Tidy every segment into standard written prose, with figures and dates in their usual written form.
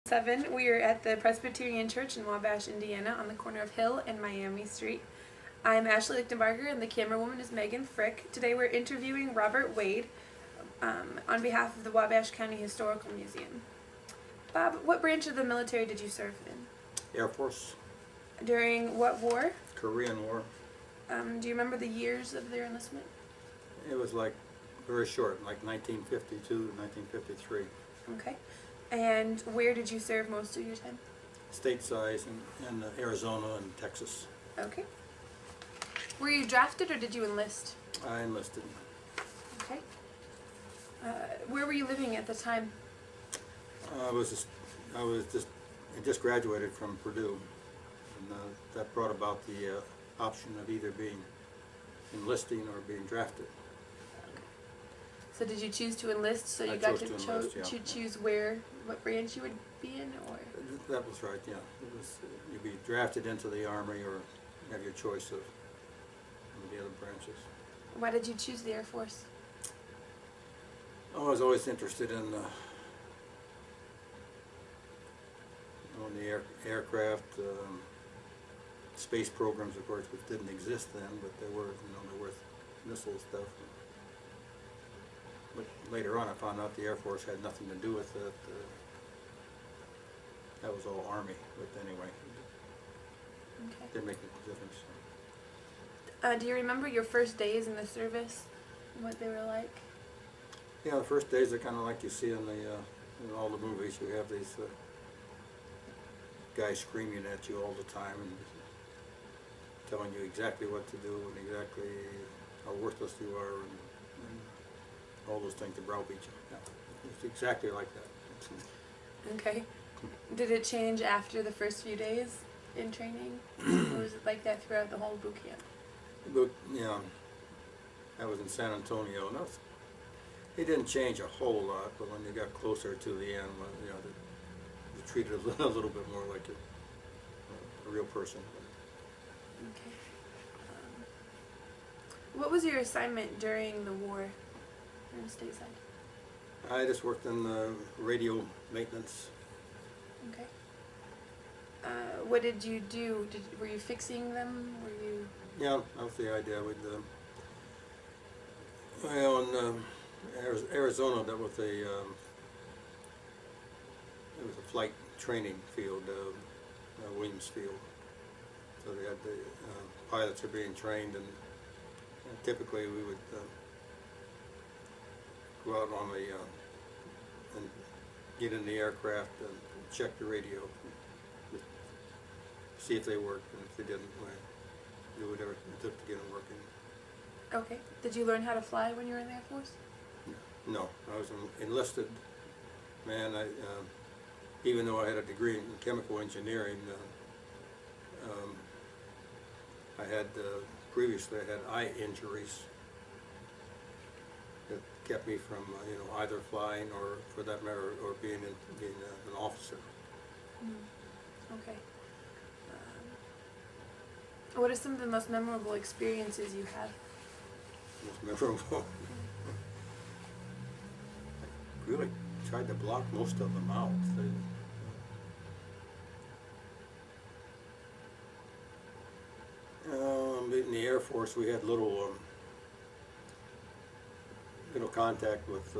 We are at the Presbyterian Church in Wabash, Indiana, on the corner of Hill and Miami Street. I'm Ashley Lichtenbarger, and the camerawoman is Megan Frick. Today we're interviewing Robert Wade on behalf of the Wabash County Historical Museum. Bob, what branch of the military did you serve in? Air Force. During what war? Korean War. Do you remember the years of their enlistment? It was like very short, like 1952 to 1953. Okay. And where did you serve most of your time? Stateside in Arizona and Texas. Okay. Were you drafted or did you enlist? I enlisted. Okay. Where were you living at the time? I just graduated from Purdue, and that brought about the option of either being enlisting or being drafted. So did you choose to enlist so you I got chose to to enlist, yeah. choose what branch you would be in, or? That was right, yeah. It was you'd be drafted into the Army or have your choice of the other branches. Why did you choose the Air Force? I was always interested in the aircraft, space programs, of course, which didn't exist then, but there were missile stuff. But later on, I found out the Air Force had nothing to do with it. That was all Army, but anyway, Okay. didn't make a difference. Do you remember your first days in the service, and what they were like? Yeah, the first days are kind of like you see in in all the movies. You have these guys screaming at you all the time and telling you exactly what to do and exactly how worthless you are and all those things to browbeat you. Yeah, it's exactly like that. Okay. Did it change after the first few days in training, or was it like that throughout the whole boot camp? But yeah, I was in San Antonio. And it didn't change a whole lot, but when you got closer to the end, you treated a little bit more like a real person. Okay. What was your assignment during the war in stateside? I just worked in radio maintenance. Okay. What did you do? Were you fixing them? Were you? Yeah, that was the idea. In Arizona, that was it was a flight training field, Williams Field. So they had the pilots are being trained, and typically we would go out on and get in the aircraft and check the radio, see if they worked, and if they didn't, do whatever it took to get them working. Okay. Did you learn how to fly when you were in the Air Force? No, I was an enlisted man. Even though I had a degree in chemical engineering, I had previously I had eye injuries that kept me from either flying or, for that matter, or being an officer. Okay. What are some of the most memorable experiences you had? Most memorable. I really tried to block most of them out. In the Air Force, we had little contact with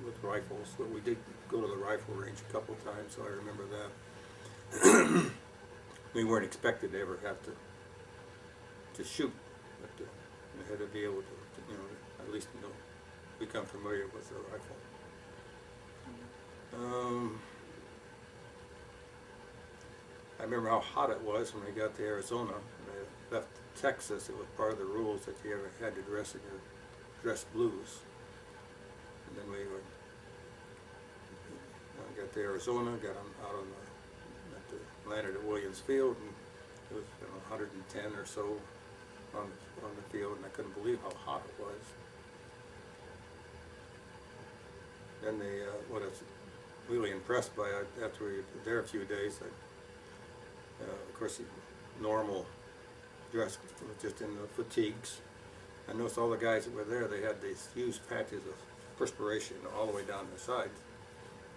with rifles. But we did go to the rifle range a couple of times, so I remember that. We weren't expected to ever have to shoot, but we had to be able to at least become familiar with the rifle. I remember how hot it was when we got to Arizona. When I left Texas, it was part of the rules that you ever had to dress in your dress blues. And then we got to Arizona, got out on landed at Williams Field, and it was 110 or so on the field, and I couldn't believe how hot it was. Then what I was really impressed by, after we were there a few days, of course, normal dress was just in the fatigues. I noticed all the guys that were there, they had these huge patches of perspiration all the way down their sides.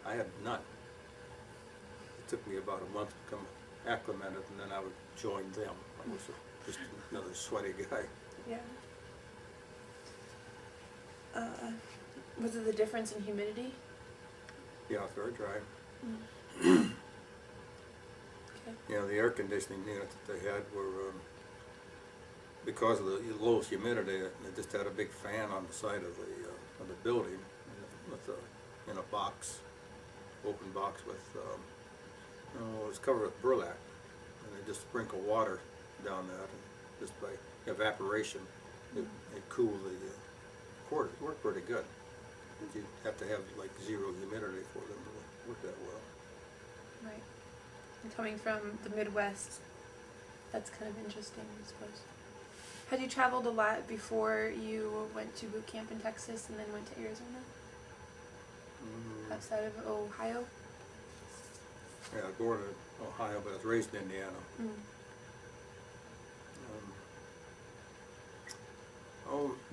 I had none. It took me about a month to become acclimated, and then I would join them. I was just another sweaty guy. Yeah. Was it the difference in humidity? Yeah, very dry. Okay. You know, the air conditioning units that they had were, because of the low humidity, they just had a big fan on the side of the building with in a box, open box with, it was covered with burlap, and they just sprinkle water down that, and just by evaporation, it cooled the quarters. It worked pretty good. But you have to have like zero humidity for them to work that well. Right. And coming from the Midwest, that's kind of interesting, I suppose. Had you traveled a lot before you went to boot camp in Texas and then went to Arizona? Outside of Ohio? Yeah, I was born in Ohio, but I was raised in Indiana.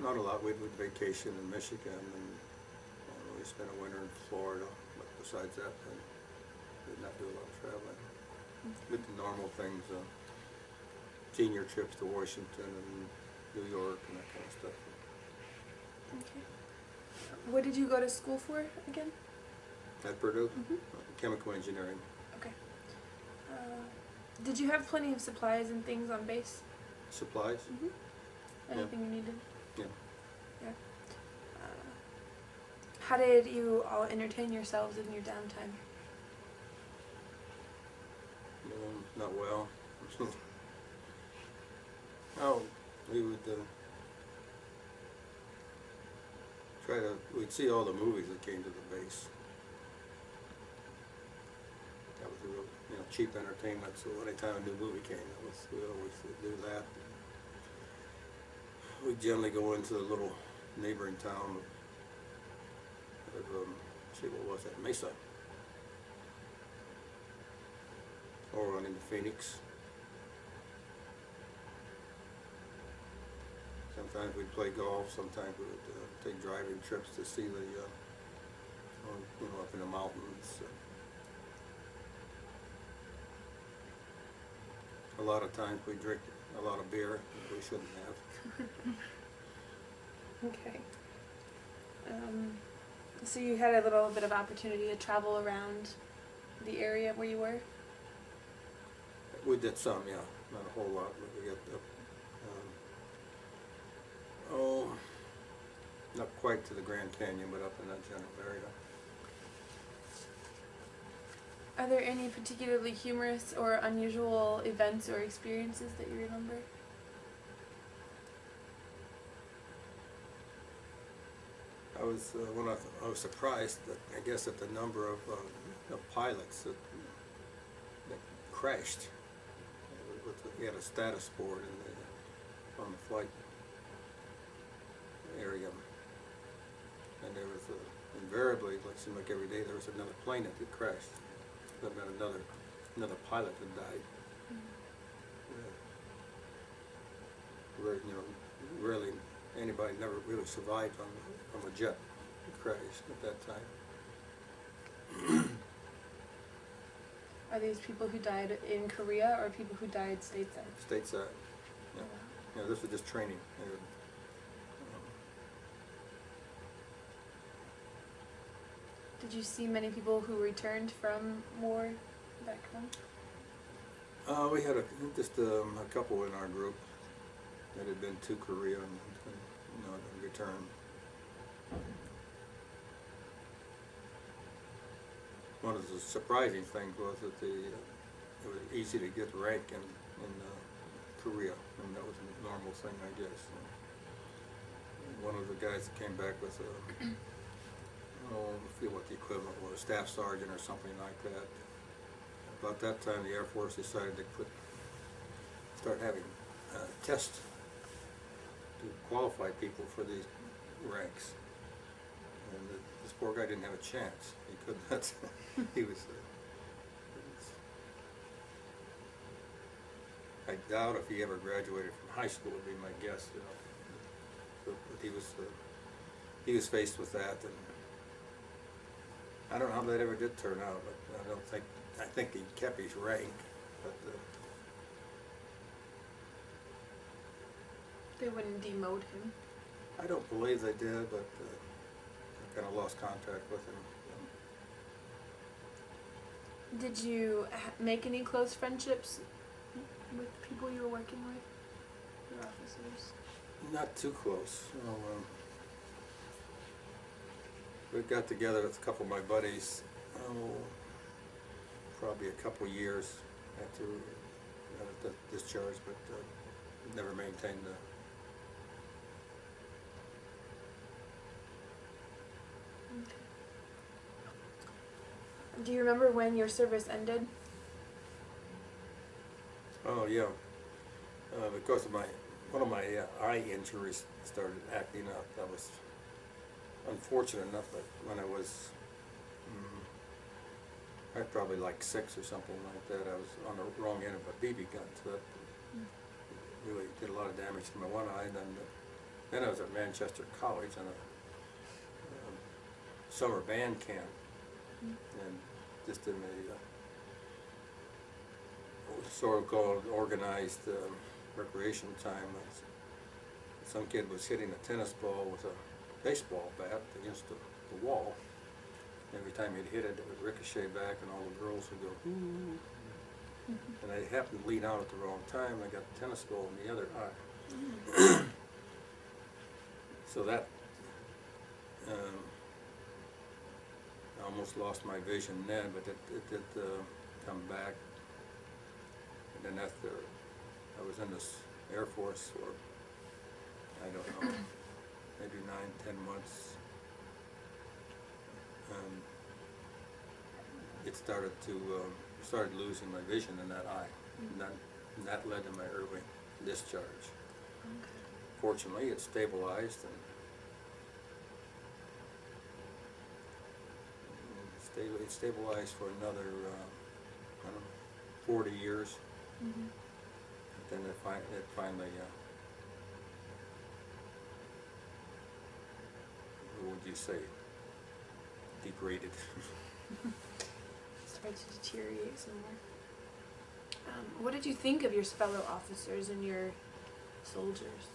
Not a lot. We would vacation in Michigan, and we spent a winter in Florida. But besides that, I did not do a lot of traveling. Did the normal things, senior trips to Washington and New York and that kind of stuff. Okay. What did you go to school for again? At Purdue, chemical engineering. Okay. Did you have plenty of supplies and things on base? Supplies? Anything you needed? Yeah. Yeah. How did you all entertain yourselves in your downtime? Not well. Oh, we would we'd see all the movies that came to the base. That was a real, cheap entertainment, so anytime a new movie came, we always would do that. We generally go into the little neighboring town of, what was that, Mesa. Or run into Phoenix. Sometimes we'd play golf, sometimes we would take driving trips to see the, up in the mountains. A lot of times we drink a lot of beer that we shouldn't have. Okay. So you had a little bit of opportunity to travel around the area where you were? We did some, yeah, not a whole lot, but we got not quite to the Grand Canyon, but up in that general area. Are there any particularly humorous or unusual events or experiences that you remember? I was I was surprised that I guess at the number of pilots that crashed. We had a status board on the flight area, and there was invariably, it seemed like every day, there was another plane that had crashed. There had been another pilot had died. Rarely anybody never really survived from a jet crash at that time. Are these people who died in Korea or people who died stateside? Stateside. Yeah. Yeah, this was just training. Did you see many people who returned from war back home? We had just a couple in our group that had been to Korea and returned. One of the surprising things was that it was easy to get rank in Korea, and that was a normal thing, I guess. One of the guys that came back with I forget what the equivalent was, staff sergeant or something like that. About that time, the Air Force decided to start having tests to qualify people for these ranks. And this poor guy didn't have a chance. He couldn't. He was. I doubt if he ever graduated from high school, would be my guess. But he was faced with that, and I don't know how that ever did turn out, but I think he kept his rank, but They wouldn't demote him. I don't believe they did, but I kind of lost contact with him. Did you make any close friendships with people you were working with, your officers? Not too close. You know, we got together with a couple of my buddies, probably a couple of years after the discharge, but never maintained the. Do you remember when your service ended? Oh yeah, because of one of my eye injuries started acting up. I was unfortunate enough that when I was, I probably like 6 or something like that, I was on the wrong end of a BB gun, so that really did a lot of damage to my one eye. And then I was at Manchester College on a summer band camp, and just in a sort of called organized recreation time. Some kid was hitting a tennis ball with a baseball bat against the wall. Every time he'd hit it, it would ricochet back, and all the girls would go, ooh. And I happened to lean out at the wrong time, and I got the tennis ball in the other eye. So that, I almost lost my vision then, but it did come back. And then after I was in this Air Force for, I don't know, maybe 9-10 months, it started losing my vision in that eye, and that led to my early discharge. Okay. Fortunately, it stabilized, and it stabilized for another, I don't know, 40 years. Mm-hmm. Then it finally, what would you say, degraded. Started to deteriorate some more. What did you think of your fellow officers and your soldiers?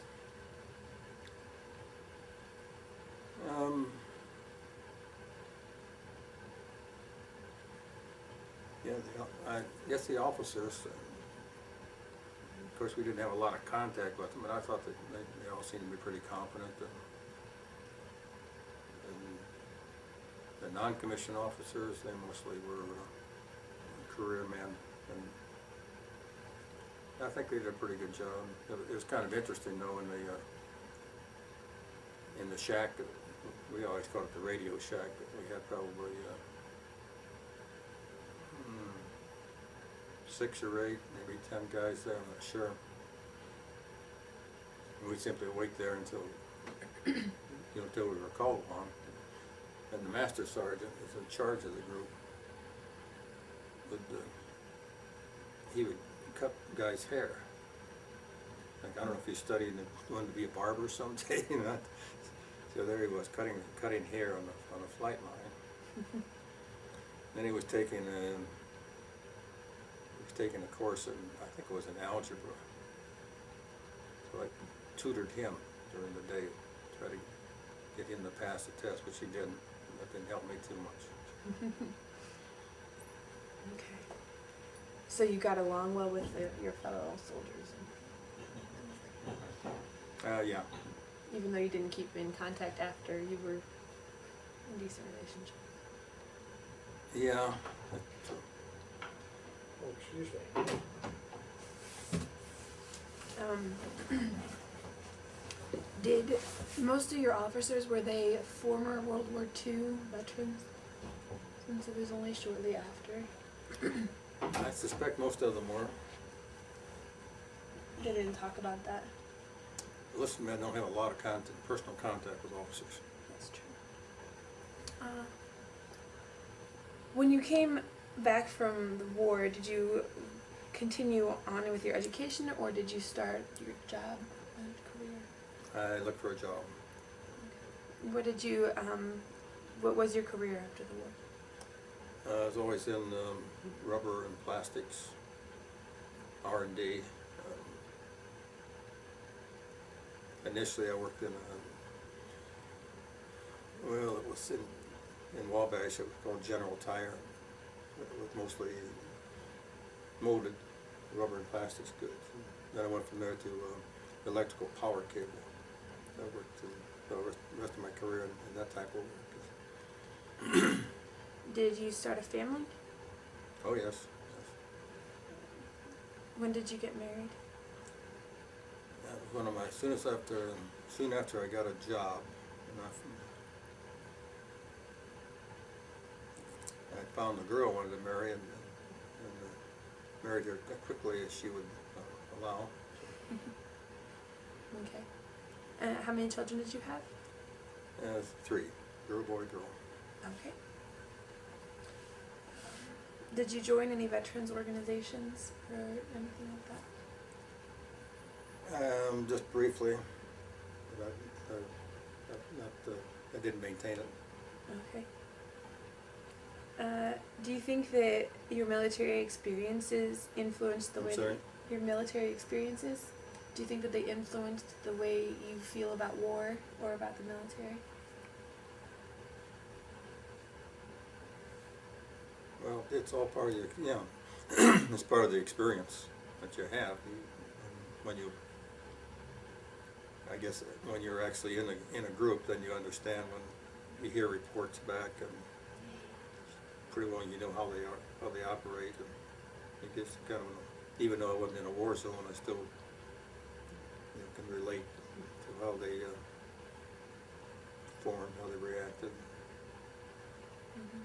Yeah, I guess the officers, of course we didn't have a lot of contact with them, but I thought that they all seemed to be pretty competent. And the non-commissioned officers, they mostly were career men, and I think they did a pretty good job. It was kind of interesting though in the shack, we always called it the radio shack, but we had probably 6 or 8, maybe 10 guys there, I'm not sure. And we'd simply wait there until until we were called upon. And the master sergeant was in charge of the group. He would cut guys' hair. Like, I don't know if he studied and wanted to be a barber someday, you know. So there he was cutting hair on a flight line. Then he was taking a course in, I think it was in algebra. So I tutored him during the day, try to get him to pass the test, which he didn't. That didn't help me too much. Okay. So you got along well with your fellow soldiers? Yeah. Even though you didn't keep in contact after, you were in a decent relationship? Yeah. Oh, excuse me. Did most of your officers, were they former World War II veterans? Since it was only shortly after. I suspect most of them were. They didn't talk about that. Enlisted men don't have a lot of personal contact with officers. That's true. When you came back from the war, did you continue on with your education, or did you start your job and career? I looked for a job. What did you, what was your career after the war? I was always in rubber and plastics, R&D. Initially, I worked in well, it was in Wabash. It was called General Tire. It was mostly molded rubber and plastics goods. And then I went from there to electrical power cable. I worked the rest of my career in that type of work. Did you start a family? Oh yes. When did you get married? That was one of my soon after I got a job, and I found the girl I wanted to marry, and married her quickly as she would allow. Okay. How many children did you have? 3, girl, boy, girl. Okay. Did you join any veterans organizations or anything like that? Just briefly, but I didn't maintain it. Okay. Do you think that your military experiences influenced the I'm way sorry? your military experiences? Do you think that they influenced the way you feel about war or about the military? Well, it's all part of it's part of the experience that you have. I guess when you're actually in a group, then you understand when you hear reports back, and pretty well you know how they operate, and it gets kind of even though I wasn't in a war zone, I still can relate to how they performed, how they reacted. Mm-hmm.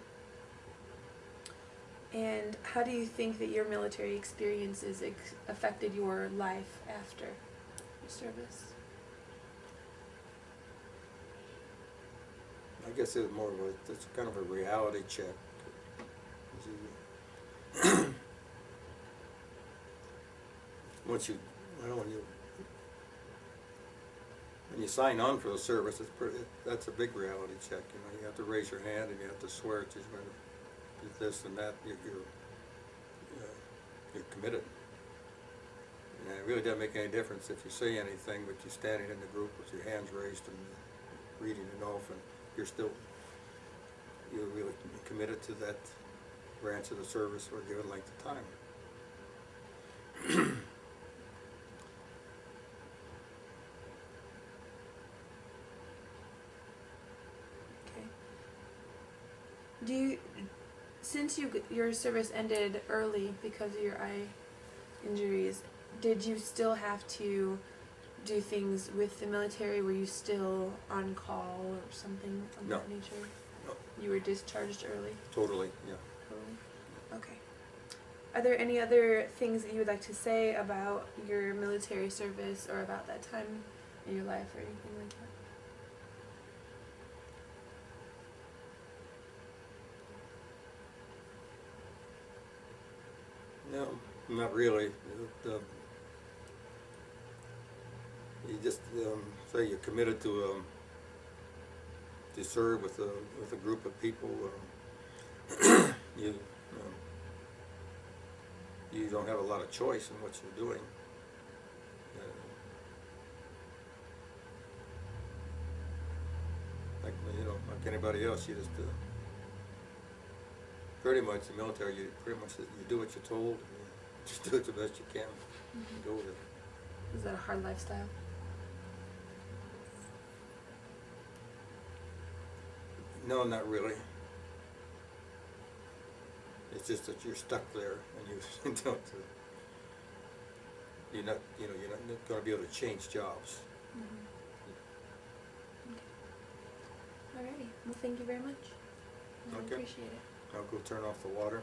And how do you think that your military experiences affected your life after your service? I guess it was more of it's kind of a reality check. When you sign on for the service, that's a big reality check. You have to raise your hand and you have to swear that you're going to do this and that. You're committed. And it really doesn't make any difference if you say anything, but you're standing in the group with your hands raised and reading it off, and you're really committed to that branch of the service for a given length of time. Okay. Since your service ended early because of your eye injuries, did you still have to do things with the military? Were you still on call or something of No. that nature? No. You were discharged early? Totally, yeah. Totally. Okay. Are there any other things that you would like to say about your military service or about that time in your life or anything like that? No, not really. You just say you're committed to serve with a group of people. You don't have a lot of choice in what you're doing. Like anybody else, you just pretty much the military. You do what you're told. And you just do it the best you can. And go with it. Is that a hard lifestyle? No, not really. It's just that you're stuck there, and you're not going to be able to change jobs. Mm-hmm. Okay. Alrighty. Well, thank you very much. I Okay. appreciate it. I'll go turn off the water.